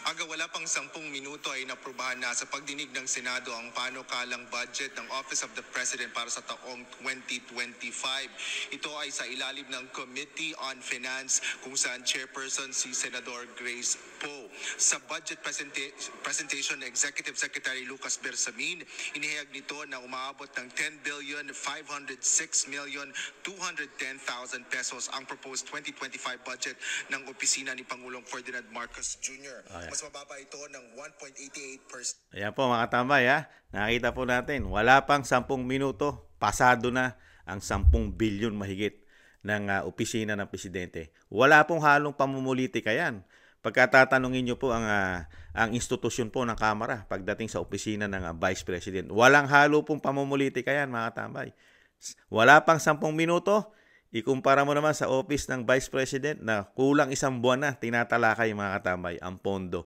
Aga wala pang 10 minuto ay naprubahan na sa pagdinig ng Senado ang panukalang budget ng Office of the President para sa taong 2025. Ito ay sa ilalim ng Committee on Finance kung saan chairperson si Senador Grace Poe. Sa budget presentation ng Executive Secretary Lucas Bersamin, inihayag nito na umaabot ng 10,506,210,000 pesos ang proposed 2025 budget ng opisina ni Pangulong Ferdinand Marcos Jr. Mas mababa ito ng 1.88%. Ayan po mga tambay ha. Nakita po natin, wala pang 10 minuto, pasado na ang 10 bilyon mahigit ng opisina ng presidente. Wala pong halong pamumulitika yan. Pagkatatanungin nyo po ang institusyon po ng Kamara pagdating sa opisina ng Vice President. Walang halo pong pamumulitika yan mga tambay. Wala pang 10 minuto, ikumpara mo naman sa office ng Vice President na kulang 1 buwan na tinatalakay mga katambay ang pondo